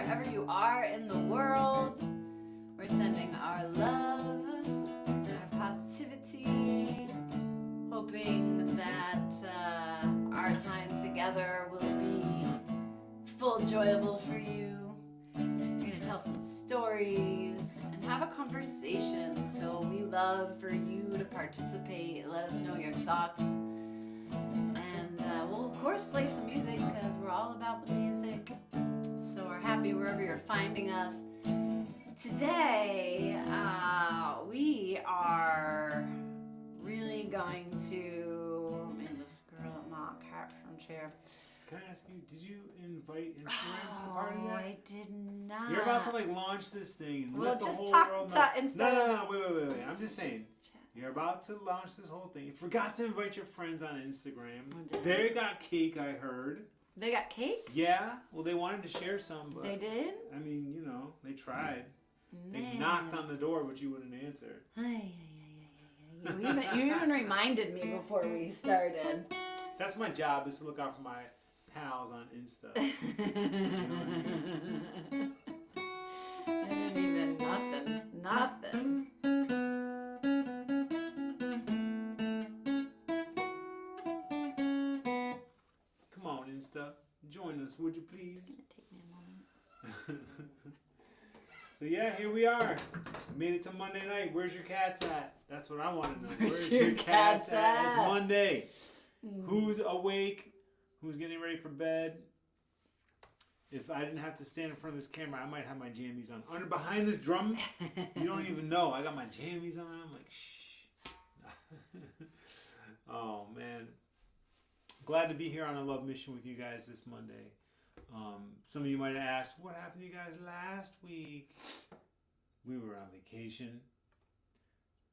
wherever you are in the world. We're sending our love, our positivity, hoping that our time together will be full enjoyable for you. We're going to tell some stories and have a conversation. So we love for you to participate. Let us know your thoughts. And we'll, of course, play some music because we're all about the music. So we're happy wherever you're finding us. Today, we are really going to... Man, this girl at my caption chair. Can I ask you, did you invite Instagram to the party yet? I did not. You're about to launch this thing and Well, let the just whole talk world to know. instead No, wait. I'm just saying. You're about to launch this whole thing. You forgot to invite your friends on Instagram. They got cake, I heard. They got cake? Yeah. Well, they wanted to share some, but... They did? I mean, they tried. Man. They knocked on the door, but you wouldn't answer. You even reminded me before we started. That's my job, is to look out for my pals on Insta. I didn't even nothing. Come on, Insta. Join us, would you please? It's gonna take me a moment. So yeah, here we are. Made it to Monday night. Where's your cats at? That's what I want to know. Where's your cats at? It's Monday. Who's awake? Who's getting ready for bed? If I didn't have to stand in front of this camera, I might have my jammies on. Behind this drum, you don't even know. I got my jammies on. I'm like, shh. Oh, man. Glad to be here on a love mission with you guys this Monday. Some of you might have asked, what happened to you guys last week? We were on vacation.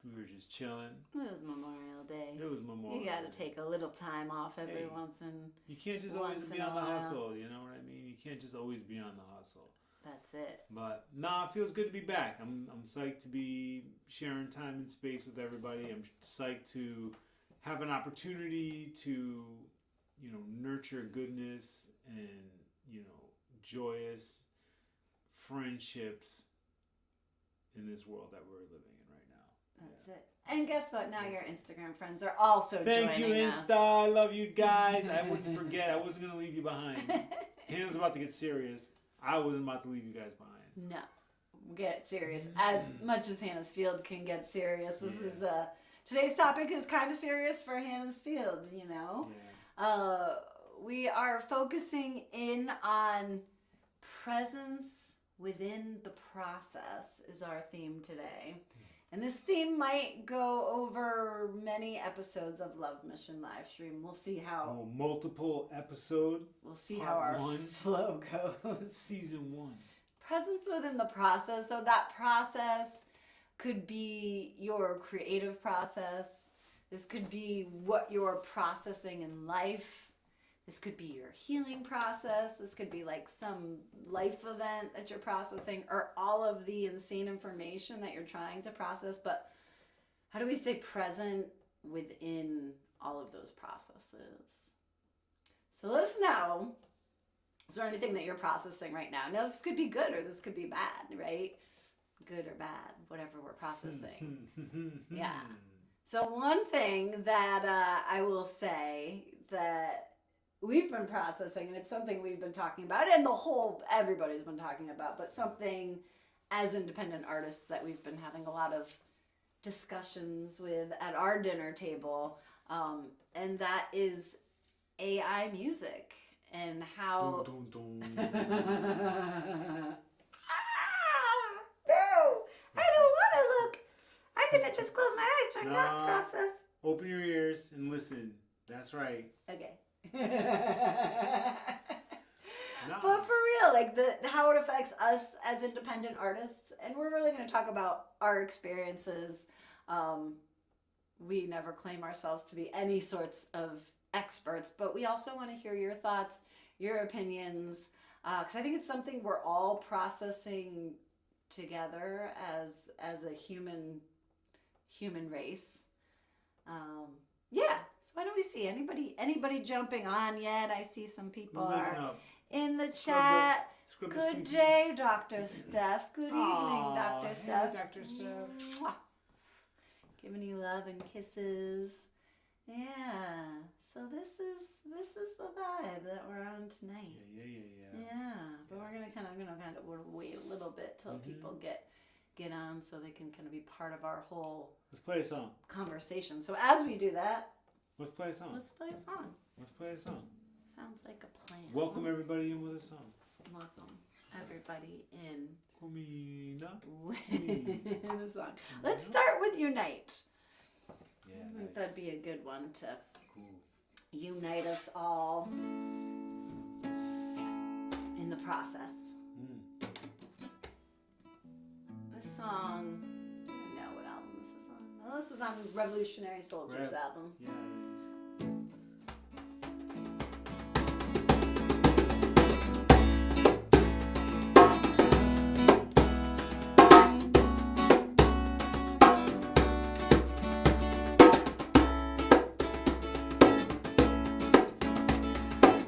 We were just chilling. It was Memorial Day. It was Memorial You gotta Day. take a little time off every once in... You can't just always be on the hustle, you know what I mean? You can't just always be on the hustle. That's it. But, it feels good to be back. I'm psyched to be sharing time and space with everybody. I'm psyched to have an opportunity to, nurture goodness and, joyous friendships in this world that we're living in right now. That's it. And guess what? Now your Instagram friends are also Thank joining you, us. Insta. I love you guys. I wouldn't forget. I wasn't going to leave you behind. Hannah's about to get serious. I wasn't about to leave you guys behind. No. Get serious. As much as Hannah's Field can get serious. This is today's topic is kind of serious for Hannah's Field, Yeah. We are focusing in on presence within the process is our theme today. And this theme might go over many episodes of Love Mission Livestream. We'll see how... multiple episode. We'll see how our flow goes. Season 1. Presence within the process. So that process could be your creative process. This could be what you're processing in life. This could be your healing process. This could be like some life event that you're processing, or all of the insane information that you're trying to process. But how do we stay present within all of those processes? So let us know. Is there anything that you're processing right now? Now, this could be good or this could be bad, right? Good or bad, whatever we're processing. Yeah. So one thing that I will say that we've been processing, and it's something we've been talking about, and everybody's been talking about, but something as independent artists that we've been having a lot of discussions with at our dinner table, and that is AI music and how... Dun. No, I don't want to look. I'm going to just close my eyes during that process. Open your ears and listen. That's right. Okay. No. But for real, how it affects us as independent artists, and we're really going to talk about our experiences. We never claim ourselves to be any sorts of experts, but we also want to hear your thoughts, your opinions, because I think it's something we're all processing together as a human race. So why don't we see anybody jumping on yet? I see some people Who's waking are up? in the Scrub chat. Scrub the Good sleepies. day, Dr. Steph. Good evening, Aw, Dr. hey, Steph. Dr. Steph. Mwah. Giving you love and kisses. Yeah. So this is the vibe that we're on tonight. Yeah. But I'm gonna kind of wait a little bit till people get on so they can kind of be part of our whole Let's play a song. conversation. So as we do that, Let's play a song. let's play a song. Let's play a song. Sounds like a plan. Welcome everybody in with a song. Welcome everybody in Comida. with a song. Let's start with Unite. Yeah, I think nice. that'd be a good one to Cool. unite us all in the process. This song, I don't know what album this is on. Oh, this is on Revolutionary Soldiers album. Yeah, it is.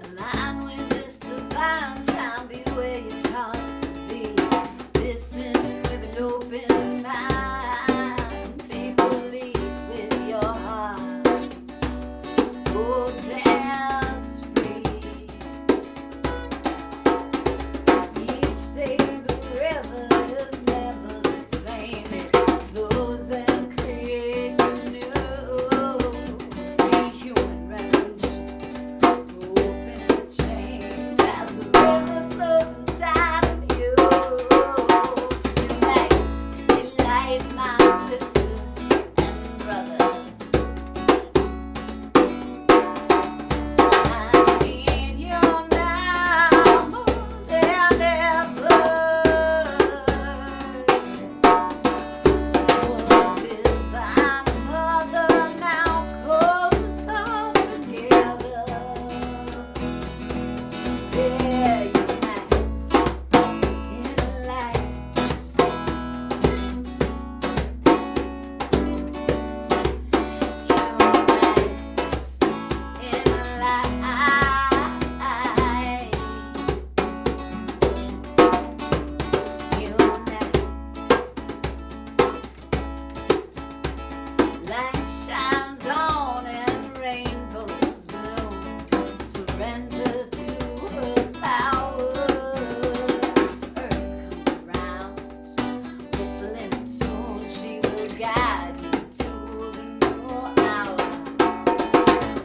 Align with this divine time, be where you're called to be. Listen with an open mind, people lead with your heart. Go dance free. Each day the river is never the same. It flows and creates anew. Be human revolution. Open to change as the river flows inside of you. Unite my sisters and brothers. I need you now more than ever. Oh, divine mother, now calls us all together. Yeah, unite in light. Life shines on and rainbows bloom. Surrender to her power. Earth comes around, whistling a tune. She will guide you to the new hour.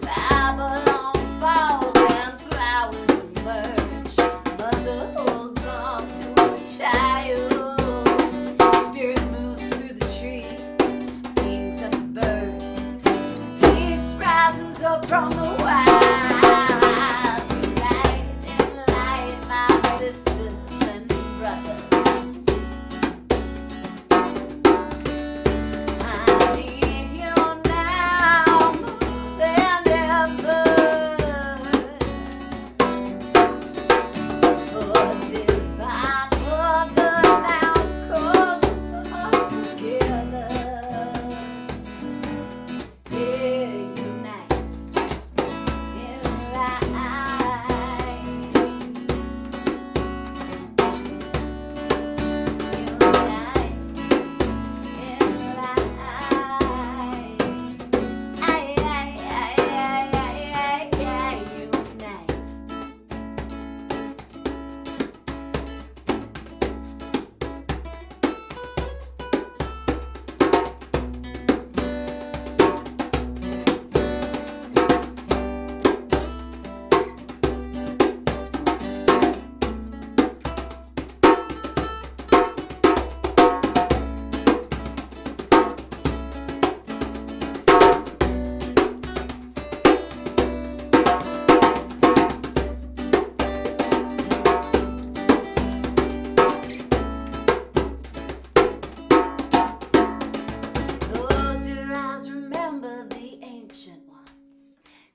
Babylon falls and flowers emerge. Mother holds on to her child. Spirit moves through the trees, wings of the birds. Peace rises up from the wild. Unite in light, my sisters and brothers. I need you now more than ever. Oh, divine mother, now calls us all together. Yeah, unite in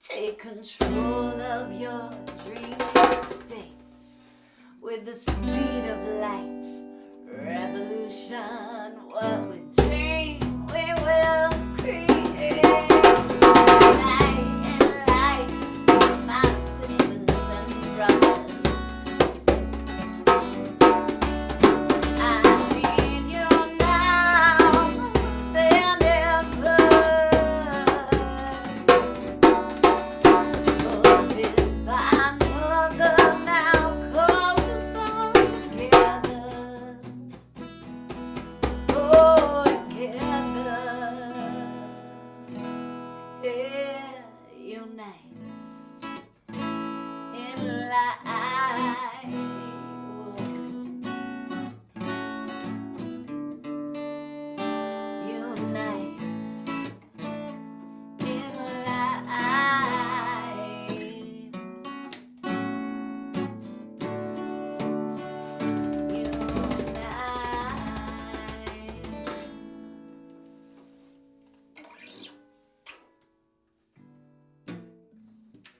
Take control of your dreaming states with the speed of light. Revolution, what we dream, we will create. Unite Yeah, unites in light. Unites in light.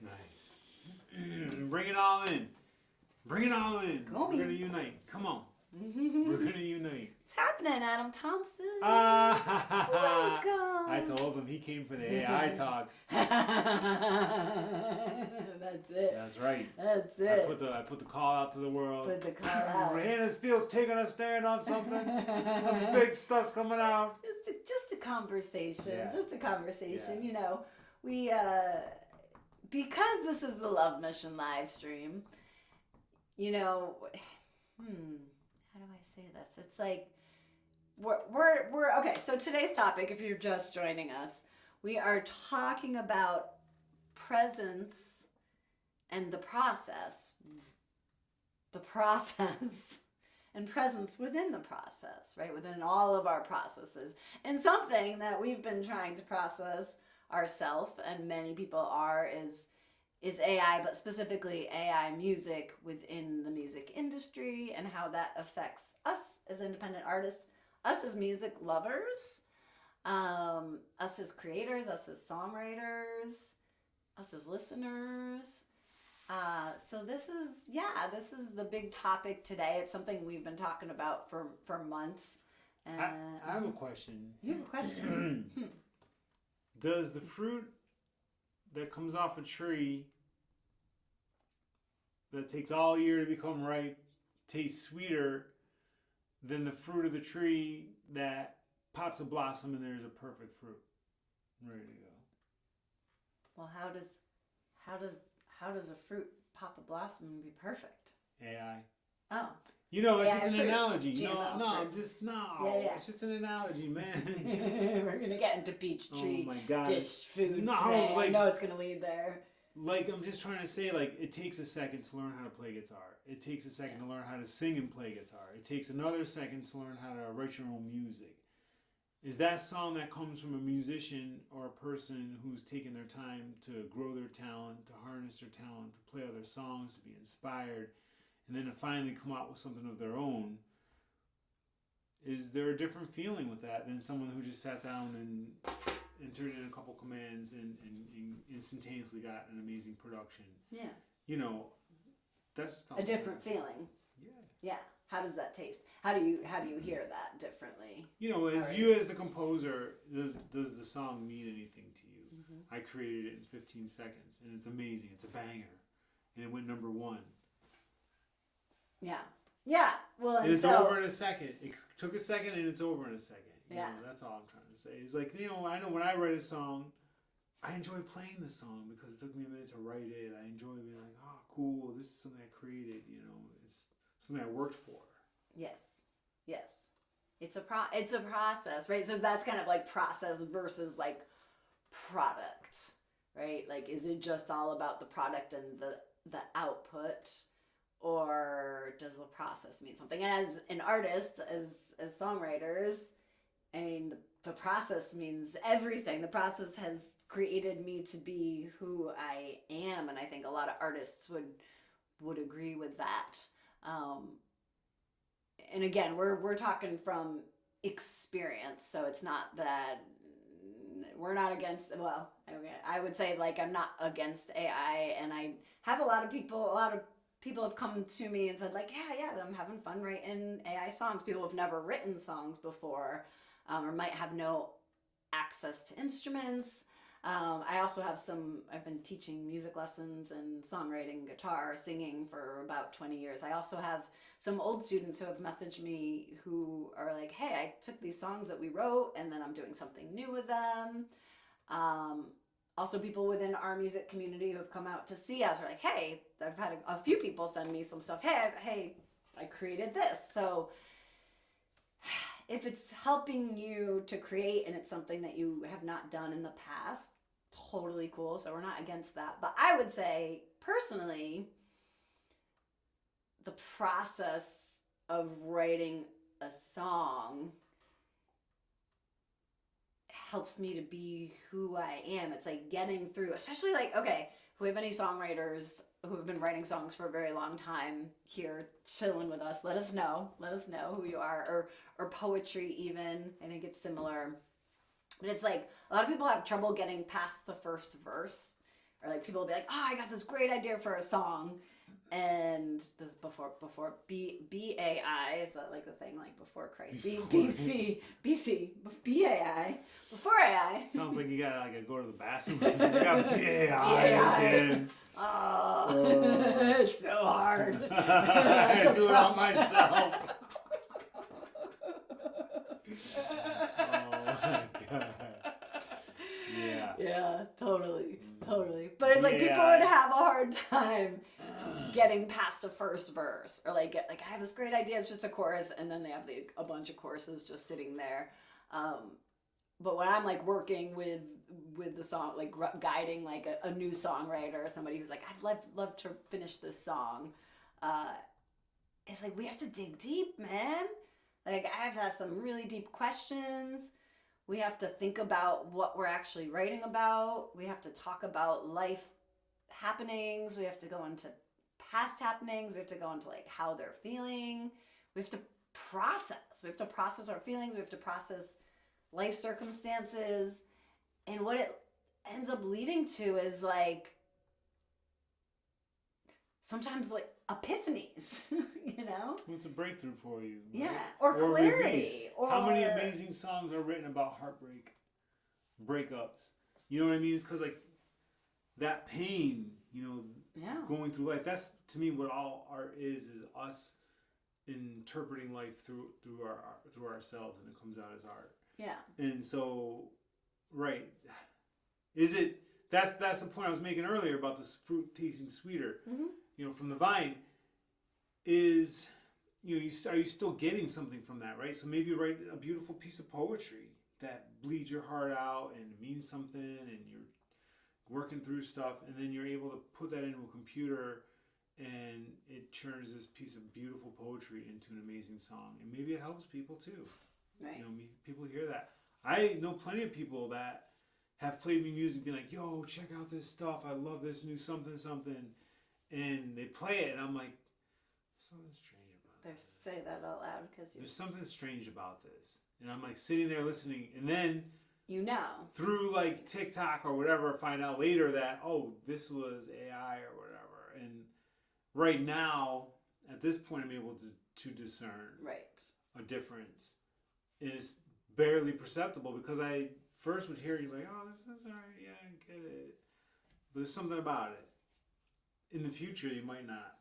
Nice. Bring it all in. Bring it all in. Go We're me. gonna unite. Come on. We're gonna unite. It's happening, Adam Thompson. Ah, Welcome. I told him he came for the AI talk. That's it. That's right. That's I it. put the call out to the world. Put the call out. Hannah feels taking a stand on something. Some big stuff's coming out. Just a conversation. Yeah. Just a conversation. Yeah. You know, we because this is the Love Mission live stream. You know, how do I say this? It's like we're okay. So today's topic, if you're just joining us, we are talking about presence and the process and presence within the process, right? Within all of our processes. And something that we've been trying to process ourselves, and many people are, is AI, but specifically AI music within the music industry and how that affects us as independent artists, us as music lovers, us as creators, us as songwriters, us as listeners. So this is the big topic today. It's something we've been talking about for months. And I have a question. You have a question? Does the fruit that comes off a tree that takes all year to become ripe taste sweeter than the fruit of the tree that pops a blossom and there's a perfect fruit ready to go? Well, how does a fruit pop a blossom and be perfect? AI. Oh. You know, it's AI just an fruit. analogy. GMO fruit. Yeah. It's just an analogy, man. We're gonna get into peach tree Oh my God. dish food No, today. like- I know it's gonna lead there. Like, I'm just trying to say, like, it takes a second to learn how to play guitar. It takes a second to learn how to sing and play guitar. It takes another second to learn how to write your own music. Is that song that comes from a musician or a person who's taken their time to grow their talent, to harness their talent, to play other songs, to be inspired, and then to finally come out with something of their own? Is there a different feeling with that than someone who just sat down and entered in a couple commands and instantaneously got an amazing production? Yeah. You know, that's A different feeling. Yeah. Yeah. How does that taste? How do you hear that differently? You know, as Alright. you as the composer, does the song mean anything to you? Mm-hmm. I created it in 15 seconds, and it's amazing. It's a banger, and it went number 1. Yeah. Yeah. Well, And and it's so over in a second. It took a second, and it's over in a second. You Yeah. know, that's all I'm trying to say. It's like, you know, I know when I write a song, I enjoy playing the song because it took me a minute to write it. I enjoy being like, oh, cool, this is something I created. You know, it's something I worked for. yes. It's a process, right? So that's kind of like process versus like product, right? Like, is it just all about the product and the output, or does the process mean something? And as an artist, as songwriters, I mean, the process means everything. The process has created me to be who I am, and I think a lot of artists would agree with that. And again, we're talking from experience, so it's not that we're not against. Well, I would say, like, I'm not against AI, and I have a lot of people have come to me and said, like, yeah, I'm having fun writing AI songs. People have never written songs before, or might have no access to instruments. I also have I've been teaching music lessons and songwriting, guitar, singing for about 20 years. I also have some old students who have messaged me who are like, hey, I took these songs that we wrote and then I'm doing something new with them. Also, people within our music community who have come out to see us are like, hey, I've had a few people send me some stuff. Hey, I created this. So if it's helping you to create and it's something that you have not done in the past, totally cool. So we're not against that. But I would say, personally, the process of writing a song helps me to be who I am. It's like getting through, especially like, okay, if we have any songwriters who have been writing songs for a very long time here chilling with us, let us know who you are, or poetry even. I think it's similar. But it's like a lot of people have trouble getting past the first verse, or like people will be like, oh, I got this great idea for a song, and this before BAI, is that like the thing, like before Christ, BC BAI, before AI. Sounds like you gotta like go to the bathroom. You got BAI again. Oh, it's so hard. I do it all myself. Oh my god. Yeah, totally. But it's like people would have a hard time getting past a first verse, or like I have this great idea, it's just a chorus, and then they have a bunch of choruses just sitting there. But when I'm like working with the song, like guiding like a new songwriter or somebody who's like, I'd love to finish this song, it's like we have to dig deep, man. Like I have to ask some really deep questions. We have to think about what we're actually writing about. We have to talk about life happenings. We have to go into past happenings. We have to go into like how they're feeling. We have to process. We have to process our feelings. We have to process life circumstances. And what it ends up leading to is like sometimes like epiphanies, you know? It's a breakthrough for you. Right? Yeah. Or clarity. Release. How many amazing songs are written about heartbreak, breakups? You know what I mean? It's because like that pain, you know, going through life. That's to me what all art is us interpreting life through ourselves, and it comes out as art. Yeah. And so, right, is it? That's the point I was making earlier about this fruit tasting sweeter. Mm-hmm. You know, from the vine. Is, you know, are you still getting something from that, right? So maybe you write a beautiful piece of poetry that bleeds your heart out and means something, and you're working through stuff, and then you're able to put that into a computer, and it turns this piece of beautiful poetry into an amazing song, and maybe it helps people too. Right. You know, people hear that. I know plenty of people that have played me music, being like, "Yo, check out this stuff. I love this new something," and they play it, and I'm like, something strange about this. Say that out loud because there's something strange about this, and I'm like sitting there listening, and then through like TikTok or whatever, find out later that this was AI or whatever. And right now, at this point, I'm able to discern a difference, and it's barely perceptible because I first would hear you like, this is alright, yeah, I get it, but there's something about it. In the future, you might not.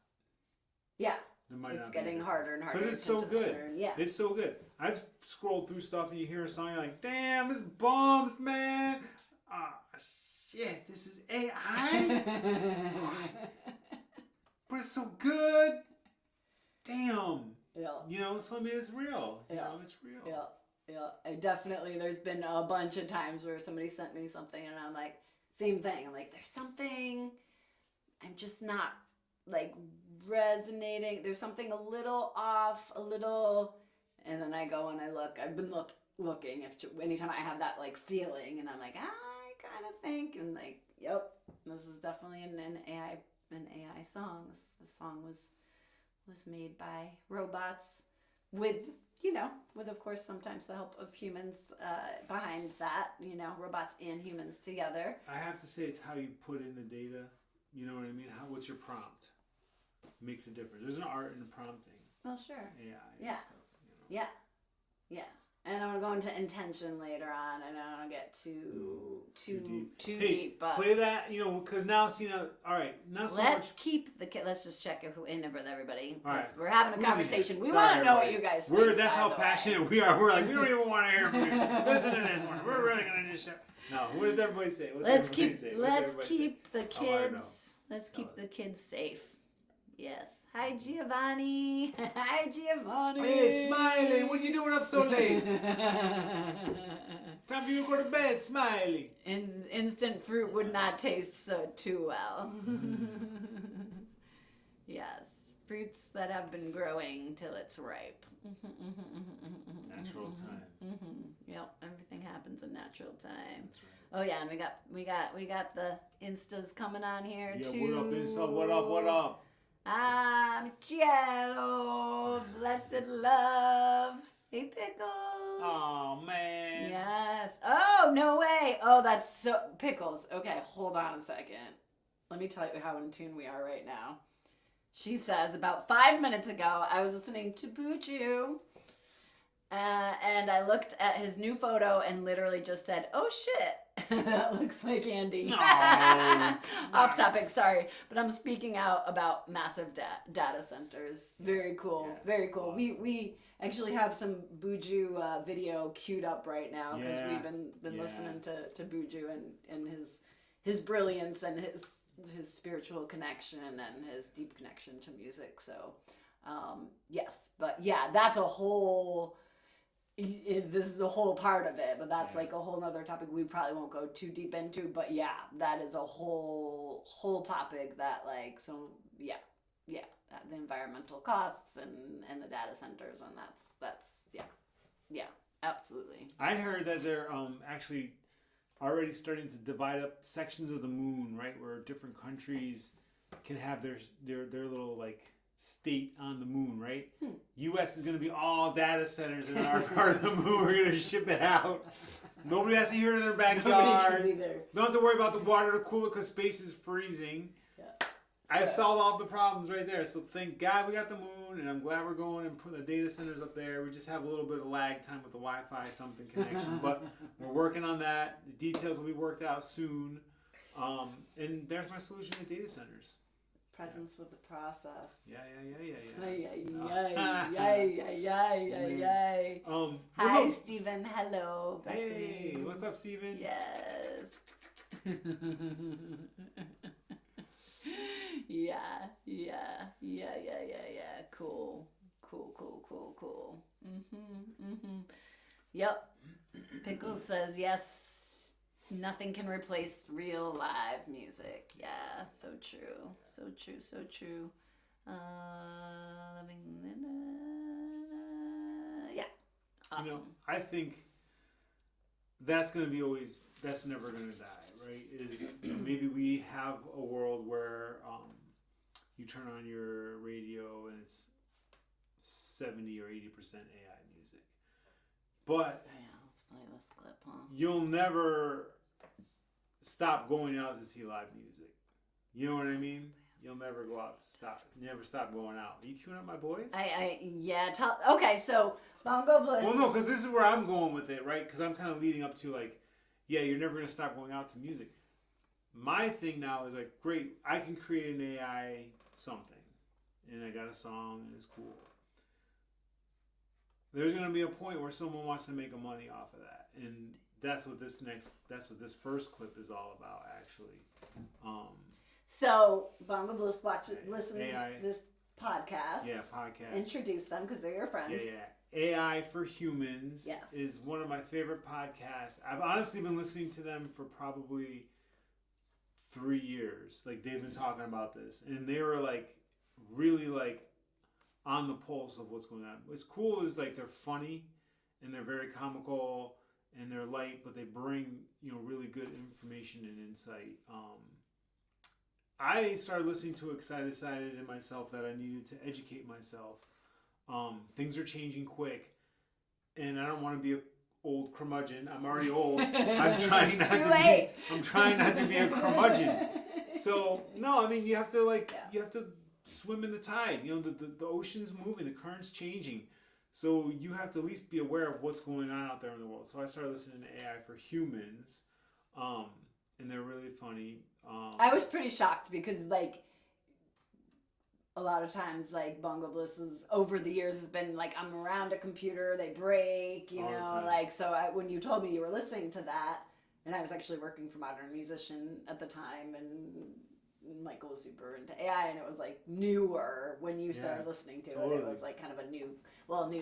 Yeah. It's getting harder and harder. Because it's so good. Yeah. It's so good. I've scrolled through stuff and you hear a song, you're like, damn, this bombs, man. Shit, this is AI? But it's so good. Damn. Yeah. You know, so I mean, it's real. You know, it's real. Yeah. There's been a bunch of times where somebody sent me something and I'm like, same thing. I'm like, there's something, I'm just not like resonating. There's something a little off, and then I go and I look. I've been looking anytime I have that like feeling, and I'm like, I kind of think, and like, yep, this is definitely an AI song. The song was made by robots with of course sometimes the help of humans behind that. Robots and humans together. I have to say, it's how you put in the data. You know what I mean? What's your prompt? Makes a difference. There's an art in prompting. Well, sure. Yeah. Stuff, Yeah. And I'm gonna go into intention later on, and I don't get too deep. But play that, because now, all right, not so let's much. keep the. Let's just check it in with everybody. All right. We're having a conversation. We want to know what you guys think. That's how passionate we are. We're like, we don't even want to hear from you. Listen to this one. We're really gonna just share. No, what does everybody say? Let's keep the kids. Let's keep the kids safe. Yes. Hi, Giovanni. Hi, Giovanni. Hey, Smiley, what you doing up so late? Time for you to go to bed, Smiley. Instant fruit would not taste so too well. Yes, fruits that have been growing till it's ripe. Natural time. Yep, everything happens in natural time. That's right. Oh yeah, and we got the Instas coming on here Yeah, too. what up, Insta? What up, what up? Cielo, blessed love. Hey, Pickles. Oh, man. Yes. Oh, no way. Oh, that's so... Pickles. Okay, hold on a second. Let me tell you how in tune we are right now. She says, about 5 minutes ago, I was listening to Buju, and I looked at his new photo and literally just said, oh, shit. That looks like Andy. No. Off topic, sorry. But I'm speaking out about massive data centers. Very cool. Yeah, Very cool. awesome. We actually have some Buju video queued up right now because Yeah, we've been yeah. listening to Buju and his brilliance and his spiritual connection and his deep connection to music. So, yes. But yeah, that's a whole... This is a whole part of it, but that's like a whole nother topic we probably won't go too deep into. But yeah, that is a whole topic that like, so yeah, the environmental costs and the data centers, and that's yeah, absolutely. I heard that they're actually already starting to divide up sections of the moon, right, where different countries can have their little like state on the moon, right? U.S. is going to be all data centers in our part of the moon. We're going to ship it out. Nobody has to hear it in their Nobody backyard. can be there. Don't have to worry about the water to cool it because space is freezing. Yeah. I've solved all the problems right there. So thank God we got the moon, and I'm glad we're going and putting the data centers up there. We just have a little bit of lag time with the Wi-Fi something connection, but we're working on that. The details will be worked out soon. And there's my solution to data centers. Presence with the process. Yeah. Yay. Well, Hi, no. Stephen. Hello. Hey, Blessings. what's up, Steven? Yes. Yeah. Cool. Yep. Pickles says yes. Nothing can replace real live music. Yeah, so true. Yeah, awesome. You know, I think that's going to be always, that's never going to die, right? Is maybe we have a world where you turn on your radio and it's 70 or 80% AI music. But Yeah, let's play this clip, huh? you'll never stop going out to see live music. You know what I mean? You'll never go out to stop. Never stop going out. Are you queuing up my boys? Okay, so Bongo Bliss. Well, no, because this is where I'm going with it, right? Because I'm kind of leading up to like, yeah, you're never gonna stop going out to music. My thing now is like, great, I can create an AI something, and I got a song, and it's cool. There's gonna be a point where someone wants to make money off of that, and that's what this first clip is all about, actually. So Bongo Bliss listens AI. to this podcast. Yeah, podcast. Introduce them because they're your friends. Yeah. AI for Humans Yes. is one of my favorite podcasts. I've honestly been listening to them for probably 3 years. Like, they've been talking about this, and they were like really like on the pulse of what's going on. What's cool is like they're funny and they're very comical and they're light, but they bring, you know, really good information and insight. I started listening to it because I decided in myself that I needed to educate myself. Things are changing quick, and I don't want to be an old curmudgeon. I'm already old. I'm trying not to be a curmudgeon. So no, I mean you have to you have to swim in the tide. You know, the ocean's moving, the current's changing. So you have to at least be aware of what's going on out there in the world. So I started listening to AI for Humans, and they're really funny. I was pretty shocked because like a lot of times like Bongo Bliss is over the years has been like I'm around a computer, they break, you All the know, time. like so when you told me you were listening to that, and I was actually working for Modern Musician at the time, and Michael was super into AI, and it was like newer when you started listening to it. It was like kind of a new,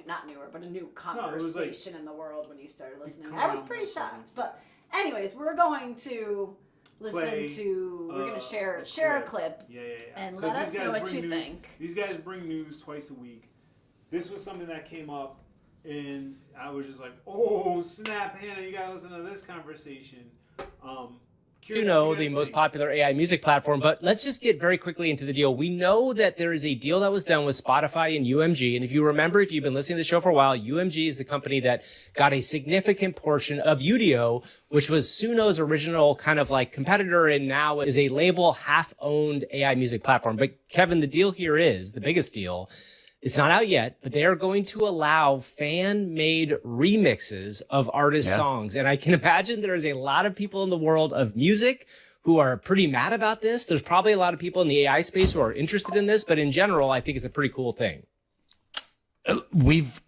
not newer, but a new conversation in the world when you started listening. I was pretty shocked. But anyways, we're going to listen to. We're going to share a clip. And let us know what you think. These guys bring news twice a week. This was something that came up, and I was just like, "Oh snap, Hannah! You gotta listen to this conversation." The most popular AI music platform, but let's just get very quickly into the deal. We know that there is a deal that was done with Spotify and UMG. And if you remember, if you've been listening to the show for a while, UMG is the company that got a significant portion of Udio, which was Suno's original kind of like competitor and now is a label half-owned AI music platform. But Kevin, the deal here is the biggest deal. It's not out yet, but they are going to allow fan-made remixes of artist songs. And I can imagine there's a lot of people in the world of music who are pretty mad about this. There's probably a lot of people in the AI space who are interested in this, but in general, I think it's a pretty cool thing. We've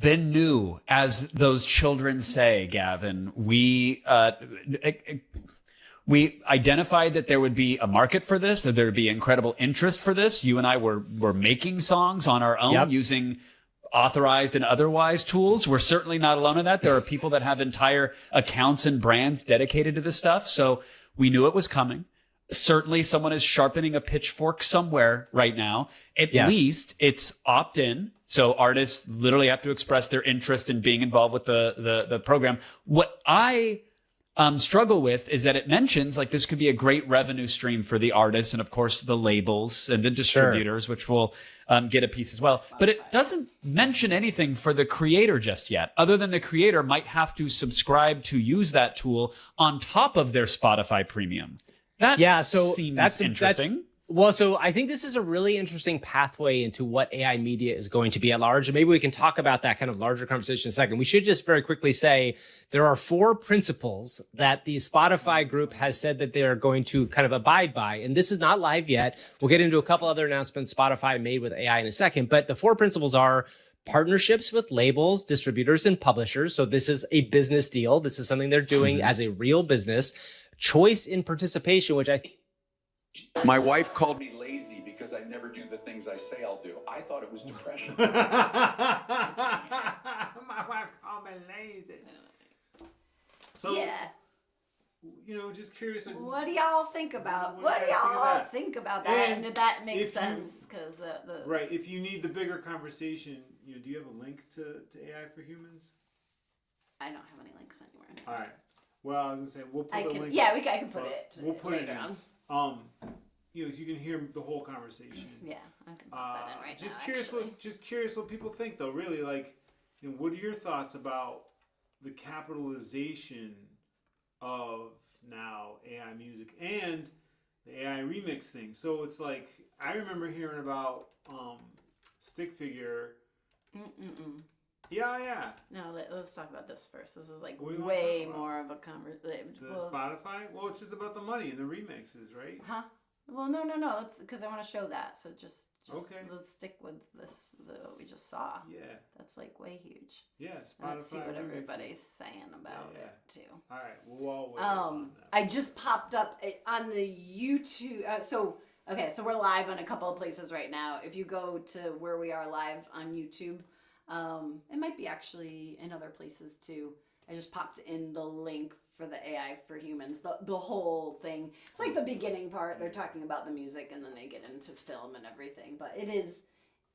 been new, as those children say, Gavin. We identified that there would be a market for this, that there would be incredible interest for this. You and I were making songs on our own using authorized and otherwise tools. We're certainly not alone in that. There are people that have entire accounts and brands dedicated to this stuff. So we knew it was coming. Certainly someone is sharpening a pitchfork somewhere right now. At least it's opt-in. So artists literally have to express their interest in being involved with the program. What I struggle with is that it mentions like this could be a great revenue stream for the artists and of course the labels and the distributors, which will get a piece as well. But it doesn't mention anything for the creator just yet, other than the creator might have to subscribe to use that tool on top of their Spotify premium. That seems interesting. So I think this is a really interesting pathway into what AI media is going to be at large. And maybe we can talk about that kind of larger conversation in a second. We should just very quickly say there are 4 principles that the Spotify group has said that they're going to kind of abide by. And this is not live yet. We'll get into a couple other announcements Spotify made with AI in a second. But the 4 principles are partnerships with labels, distributors, and publishers. So this is a business deal. This is something they're doing as a real business. Choice in participation, which I think. My wife called me lazy because I never do the things I say I'll do. I thought it was depression. My wife called me lazy. So, just curious. What do y'all think about? What do y'all think about that? And did that make sense? Because if you need the bigger conversation, do you have a link to AI for Humans? I don't have any links anywhere. All right. Well, I was gonna say we'll put the link. Yeah, I can put it. We'll put later it in. On. You can hear the whole conversation. Yeah, I can put that in right now. Just curious what people think, though. Really, like, what are your thoughts about the capitalization of now AI music and the AI remix thing? So it's like I remember hearing about Stick Figure. Yeah. No, let's talk about this first. This is like way more of a conversation. The Spotify? Well, it's just about the money and the remixes, right? Huh? Well, no. That's because I want to show that. So just okay. Let's stick with what we just saw. Yeah. That's like way huge. Yeah, Spotify. Let's see what everybody's saying about it too. All right, we'll all wait on that. I just popped up on the YouTube. So we're live on a couple of places right now. If you go to where we are live on YouTube. It might be actually in other places too. I just popped in the link for the AI for Humans, the whole thing. It's like the beginning part. They're talking about the music and then they get into film and everything. But it is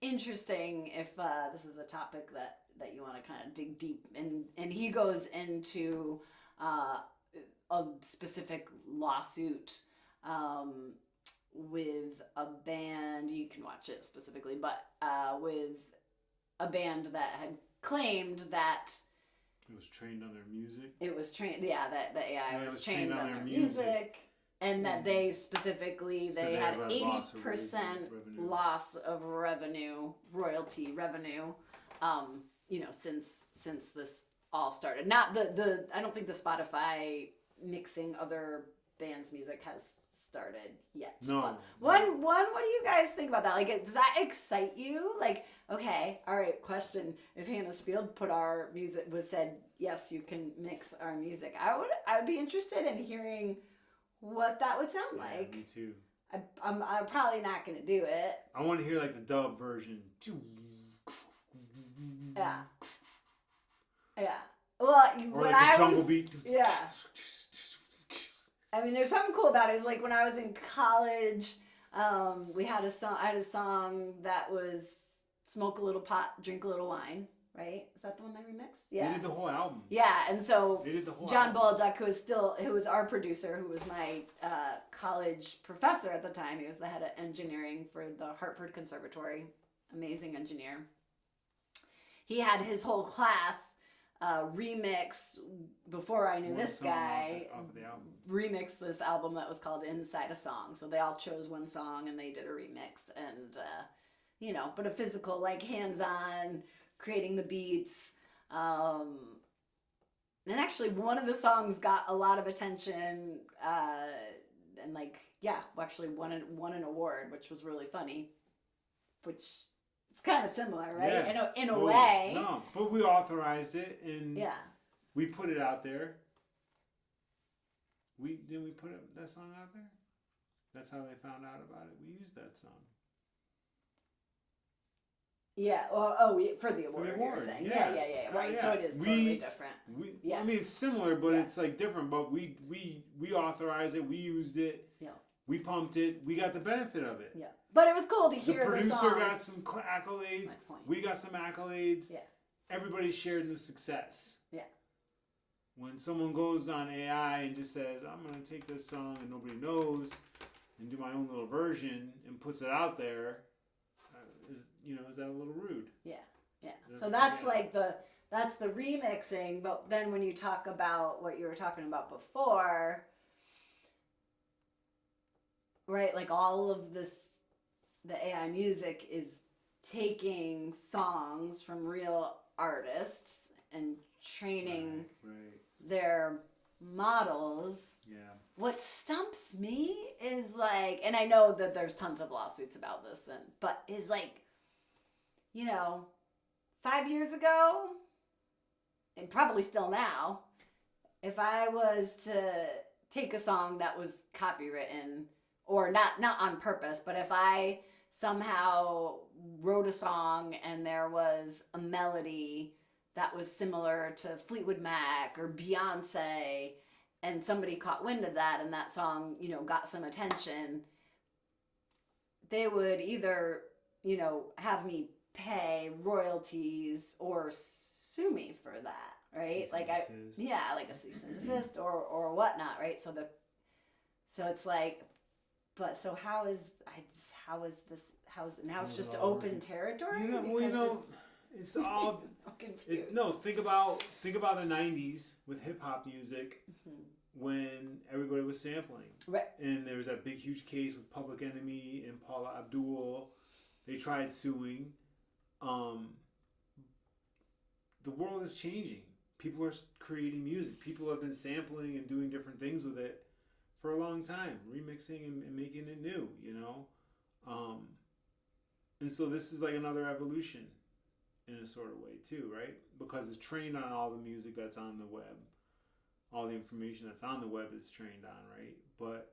interesting if this is a topic that you want to kind of dig deep. And he goes into a specific lawsuit with a band. You can watch it specifically, but with a band that had claimed that it was trained on their music. It was trained, that the AI was trained on their music, and that they specifically they had 80% loss of revenue, royalty revenue, since this all started. Not the I don't think the Spotify mixing other bands' music has started yet. No. But what do you guys think about that? Like, does that excite you? Like, okay, all right, question. If Hannah's Field put our music, said, yes, you can mix our music, I would be interested in hearing what that would sound like. Me too. I'm probably not gonna do it. I want to hear like the dub version. Yeah. Yeah. Well, Or when like the I jungle was, beat. yeah. I mean, there's something cool about it. Is like when I was in college, we had a song. I had a song that was "Smoke a Little Pot, Drink a Little Wine." Right? Is that the one they remixed? Yeah. They did the whole album. Yeah, and so They did the whole John album. Bolduc, who was our producer, who was my college professor at the time. He was the head of engineering for the Hartford Conservatory. Amazing engineer. He had his whole class remix before I knew One this song guy. off of the album. Remix this album that was called Inside a Song. So they all chose one song and they did a remix, and but a physical, like hands-on, creating the beats. And actually one of the songs got a lot of attention, and actually won an award, which was really funny, which it's kind of similar, right? Yeah, in a totally. way. No, but we authorized it and Yeah. we put it out there. We put that song out there? That's how they found out about it. We used that song. Yeah. For the award, award, you're saying. yeah. Yeah. Right. Yeah. So it is totally different. Yeah. I mean, it's similar, but Yeah. it's like different. But we authorized it. We used it. Yeah. We pumped it. We got the benefit of it. Yeah. But it was cool to The hear the producer songs. got some accolades. That's my point. We got some accolades. Yeah. Everybody shared in the success. Yeah. When someone goes on AI and just says, I'm going to take this song and nobody knows and do my own little version and puts it out there, is that a little rude? Yeah. Yeah. That's So what that's you get. like that's the remixing, but then when you talk about what you were talking about before, right? Like all of the AI music is taking songs from real artists and training Right. their models. Yeah. What stumps me is like, and I know that there's tons of lawsuits about this, but is like, 5 years ago, and probably still now, if I was to take a song that was copywritten, or not on purpose, but if I somehow wrote a song and there was a melody that was similar to Fleetwood Mac or Beyonce, and somebody caught wind of that and that song, got some attention, they would either, have me pay royalties or sue me for that, right? Cease and desist. Like a cease and desist or whatnot, right? So it's like, but so how is this now it's just open territory? It's all I'm confused. think about the 90s with hip hop music. When everybody was sampling. Right. And there was that big, huge case with Public Enemy and Paula Abdul. They tried suing. The world is changing. People are creating music. People have been sampling and doing different things with it for a long time, remixing and making it new, and so this is like another evolution in a sort of way too, right? Because it's trained on all the music that's on the web. All the information that's on the web is trained on, right? But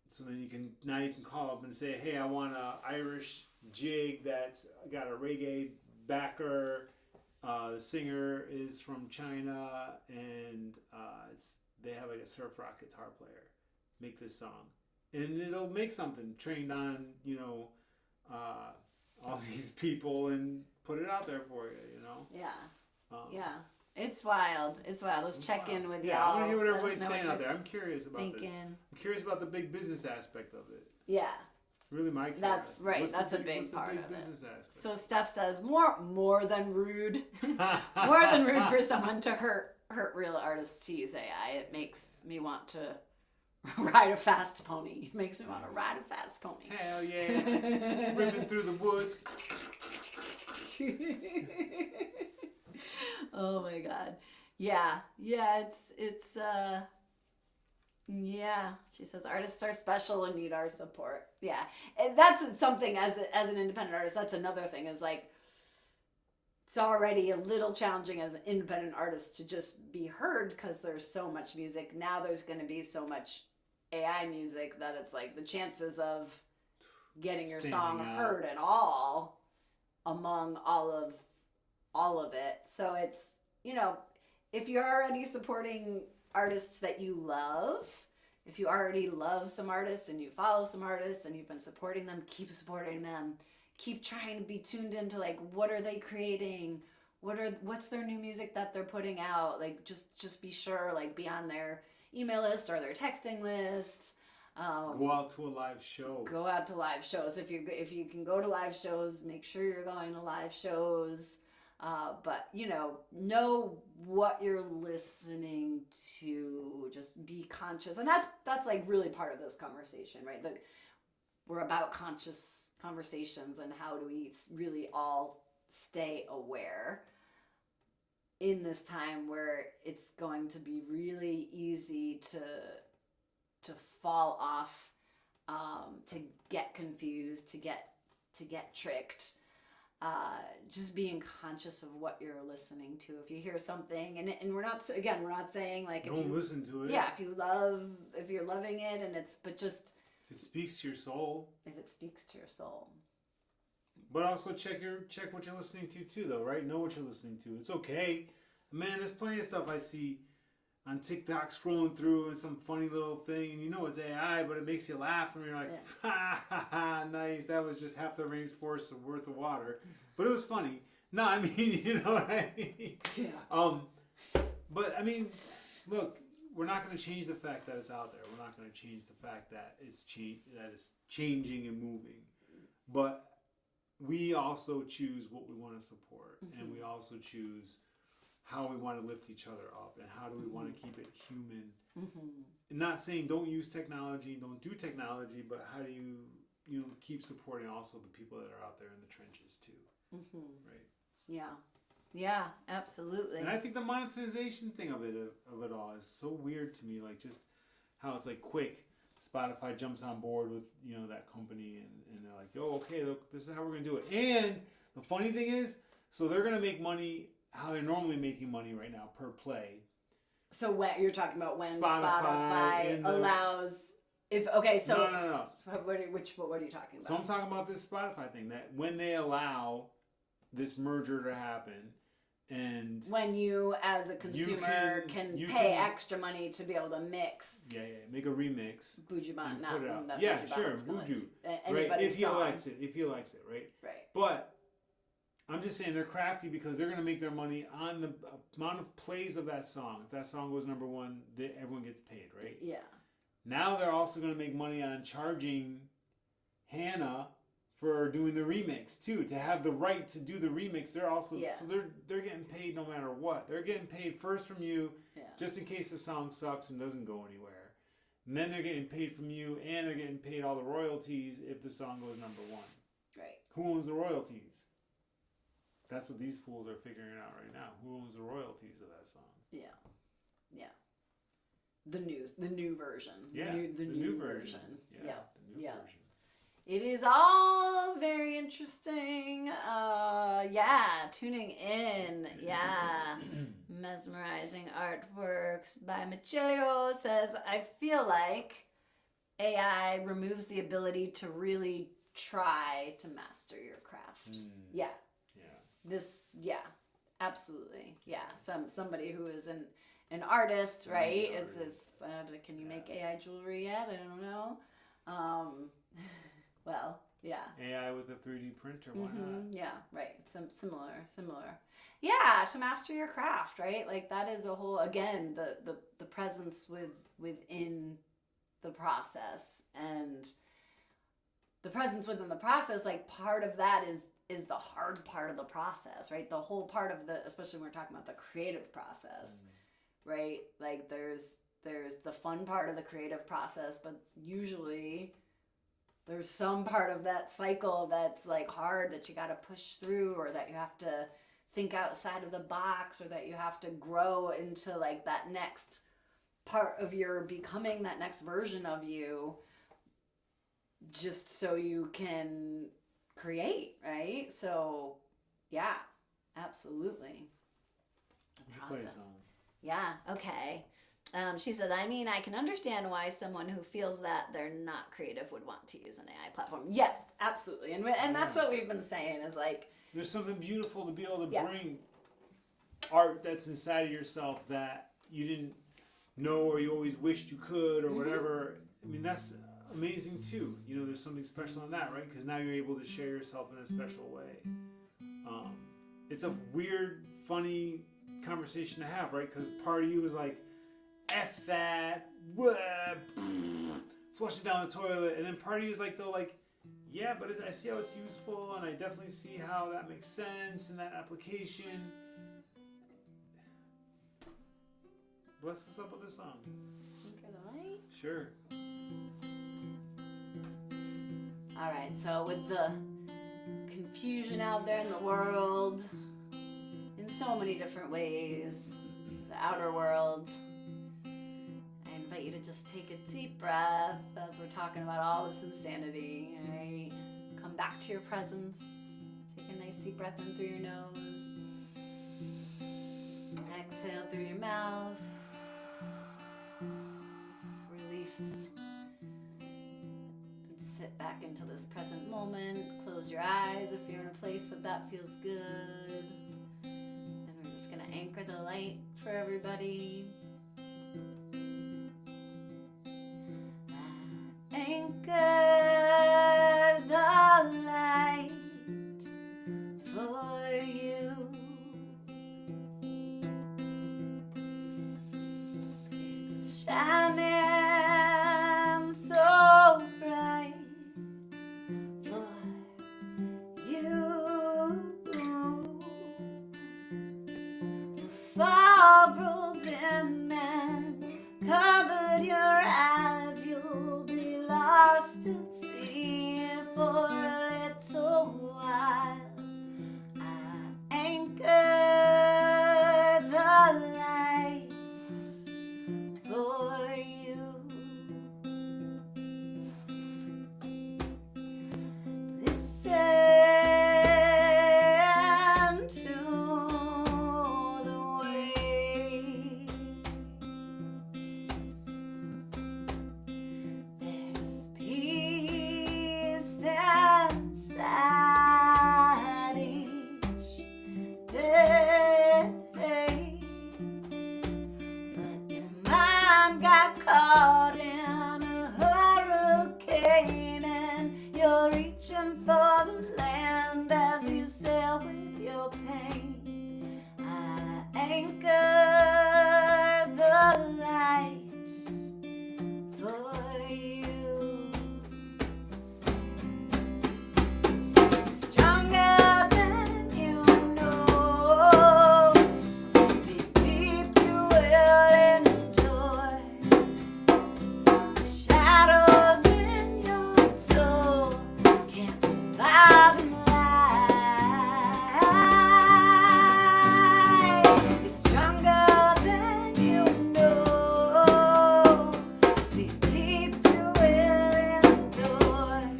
so then you can call up and say, hey, I want a Irish jig that's got a reggae backer. The singer is from China, and they have like a surf rock guitar player. Make this song, and it'll make something trained on all these people and put it out there for you. Yeah. Yeah. It's wild. Let's check in with Yeah, y'all. I want to hear what Let us everybody's know saying what out you're there. I'm curious about this. thinking. I'm curious about the big business aspect of it. Yeah. It's really my curiosity. That's right. What's the That's a big what's the part big of it. business aspect? So Steph says more than rude. More than rude for someone to hurt real artists to use AI. It makes me want to ride a fast pony. It makes me want to ride a fast pony. Hell yeah. Ripping through the woods. Oh my god. Yeah, it's yeah. She says artists are special and need our support. Yeah, and that's something as an independent artist. That's another thing is like it's already a little challenging as an independent artist to just be heard because there's so much music. Now there's going to be so much AI music that it's like the chances of getting your Standing song out. heard at all among all of it. So it's, you know, if you're already supporting artists that you love, if you already love some artists and you follow some artists and you've been supporting them, keep supporting them. Keep trying to be tuned into like, what are they creating? What's their new music that they're putting out? Like just be sure, like be on their email list or their texting list. Go out to a live show. Go out to live shows. If you can go to live shows, make sure you're going to live shows. But you know what you're listening to. Just be conscious, and that's like really part of this conversation, right? We're about conscious conversations and how do we really all stay aware in this time where it's going to be really easy to fall off, to get confused, to get tricked. Just being conscious of what you're listening to. If you hear something, and we're not saying like Don't listen to it. Yeah, if you're loving it, and but just if it speaks to your soul. If it speaks to your soul. But also check what you're listening to too, though, right? Know what you're listening to. It's okay, man. There's plenty of stuff I see on TikTok scrolling through and some funny little thing, and you know it's AI, but it makes you laugh, and you're like, ha ha ha, nice. That was just half the rainforest worth of water, but it was funny. No, I mean, you know what I mean. Yeah. But I mean, look, we're not going to change the fact that it's out there. We're not going to change the fact that it's changing and moving, but we also choose what we want to support, and we also choose how we want to lift each other up, and how do we want to keep it human. And not saying don't use technology, don't do technology, but how do you keep supporting also the people that are out there in the trenches too, right? Yeah, absolutely. And I think the monetization thing of it all is so weird to me, like just how it's like quick. Spotify jumps on board with that company, and they're like, "Oh, okay, look, this is how we're gonna do it." And the funny thing is, so they're gonna make money how they're normally making money right now per play. So what you're talking about when Spotify allows? No. What are you talking about? So I'm talking about this Spotify thing, that when they allow this merger to happen, and when you as a consumer can pay extra money to be able to mix. Make a remix. Bujuban, not put it out. that Yeah, Bujuban's sure, gonna Buju. Right? If he likes it, right? Right. But I'm just saying they're crafty because they're going to make their money on the amount of plays of that song. If that song goes number one, everyone gets paid, right? Yeah. Now they're also going to make money on charging HannaH for doing the remix too. To have the right to do the remix, they're also so they're getting paid no matter what. They're getting paid first from you, just in case the song sucks and doesn't go anywhere. And then they're getting paid from you, and they're getting paid all the royalties if the song goes number one. Right. Who owns the royalties? That's what these fools are figuring out right now. Who owns the royalties of that song? Yeah. The new version. Yeah, the new version. Yeah. The new version. It is all very interesting. Tuning in. Yeah. Mesmerizing artworks by Michelio says, I feel like AI removes the ability to really try to master your craft. Yeah. Absolutely. Yeah. Somebody who is an artist, right? Can you make AI jewelry yet? I don't know. Well, yeah. AI with a 3D printer, why not? Yeah, right. Similar. Yeah, to master your craft, right? Like that is a whole, again, the presence within the process, and the presence within the process, like part of that is the hard part of the process, right? The whole part of especially when we're talking about the creative process, right? Like there's the fun part of the creative process, but usually there's some part of that cycle that's like hard that you got to push through, or that you have to think outside of the box, or that you have to grow into like that next part of your becoming, that next version of you, just so you can create, right? So yeah, absolutely. We should play a song. Yeah, okay. She said, I mean, I can understand why someone who feels that they're not creative would want to use an AI platform. Yes, absolutely. And that's what we've been saying is like, there's something beautiful to be able to Yeah. bring art that's inside of yourself that you didn't know or you always wished you could or whatever. I mean, that's amazing too. You know, there's something special in that, right? Because now you're able to share yourself in a special way. It's a weird, funny conversation to have, right? Because part of you is like, F that, flush it down the toilet. And then part of you is like, though, like, yeah, but I see how it's useful, and I definitely see how that makes sense in that application. Bless us up with a song. okay, the light. Sure. All right, so with the confusion out there in the world, in so many different ways, the outer world, I invite you to just take a deep breath as we're talking about all this insanity, all right? Come back to your presence. Take a nice deep breath in through your nose. Exhale through your mouth. Release. And sit back into this present moment. Close your eyes if you're in a place that feels good. And we're just going to anchor the light for everybody. Anchor the light for you. It's shining so bright for you. The fog rolled in and covered your eyes. You'll be lost at sea for a little while. I anchor the lights for you. Listen to the waves. There's peace inside each day, but your mind got caught in a hurricane, and you're reaching for the land as you sail with your pain. I anchor the light for you. Stronger than you know. Deep, deep you will endure. The shadows in your soul can't survive in light. You're stronger than you know. Deep, deep you will endure.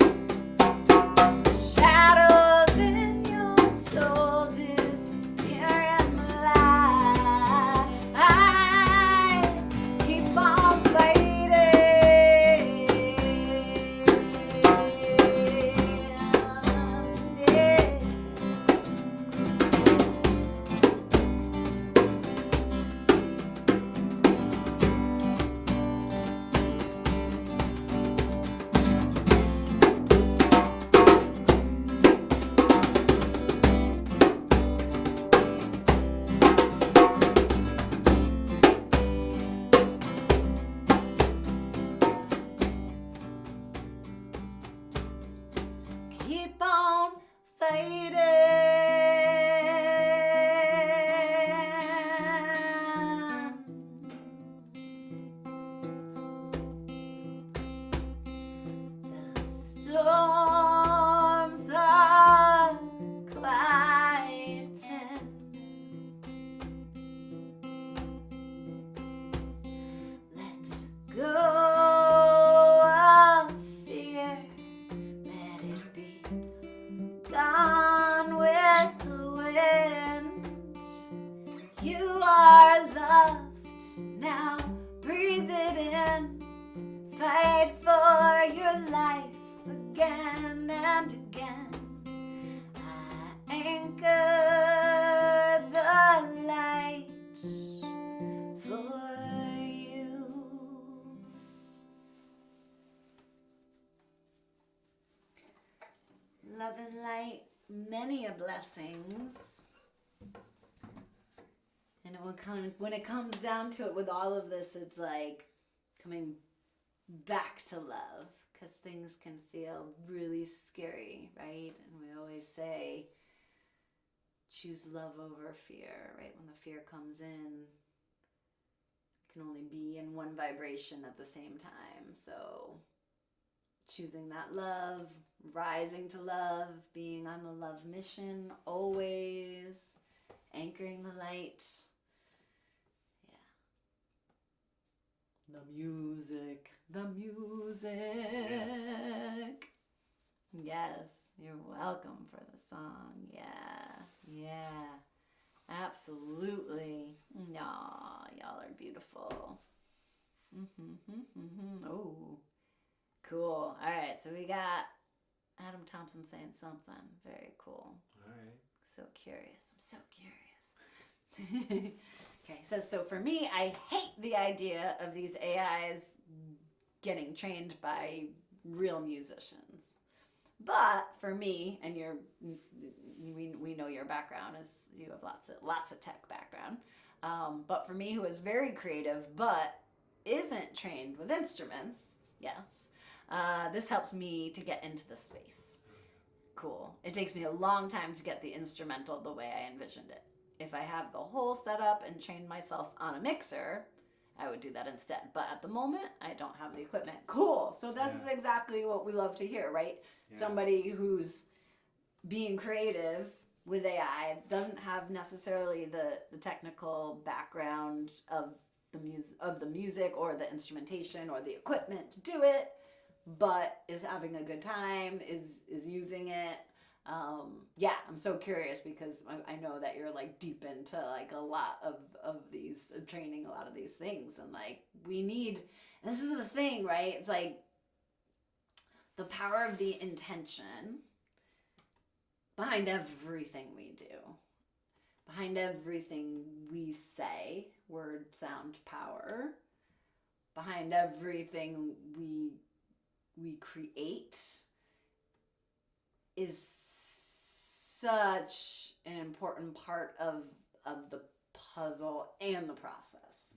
The shadows in your soul disappear in the light. Keep on fighting. Yeah. Keep on fighting. The storms are quieting. Let go of fear. Let it be gone fight for your life again and again. I anchor the light for you. Love and light, many a blessings. And when it comes down to it with all of this, it's like coming back to love, because things can feel really scary, right? And we always say, choose love over fear, right? When the fear comes in, it can only be in one vibration at the same time. So choosing that love, rising to love, being on the love mission, always anchoring the light. Yeah. The music. Yes, you're welcome for the song. Yeah, absolutely. Aw, y'all are beautiful. Oh, cool. All right, so we got Adam Thompson saying something very cool. All right. So curious. I'm so curious. Okay, so for me, I hate the idea of these AIs getting trained by real musicians. But for me, and we know your background is you have lots of tech background. But for me, who is very creative but isn't trained with instruments, yes, this helps me to get into the space. Cool. It takes me a long time to get the instrumental the way I envisioned it. If I have the whole setup and trained myself on a mixer, I would do that instead. But at the moment, I don't have the equipment. Cool. So this is exactly what we love to hear, right? Yeah. Somebody who's being creative with AI doesn't have necessarily the technical background of the music or the instrumentation or the equipment to do it, but is having a good time, is using it. I'm so curious because I know that you're like deep into like a lot of these training, a lot of these things, and like and this is the thing, right? It's like the power of the intention behind everything we do, behind everything we say, word, sound, power, behind everything we create is such an important part of the puzzle and the process,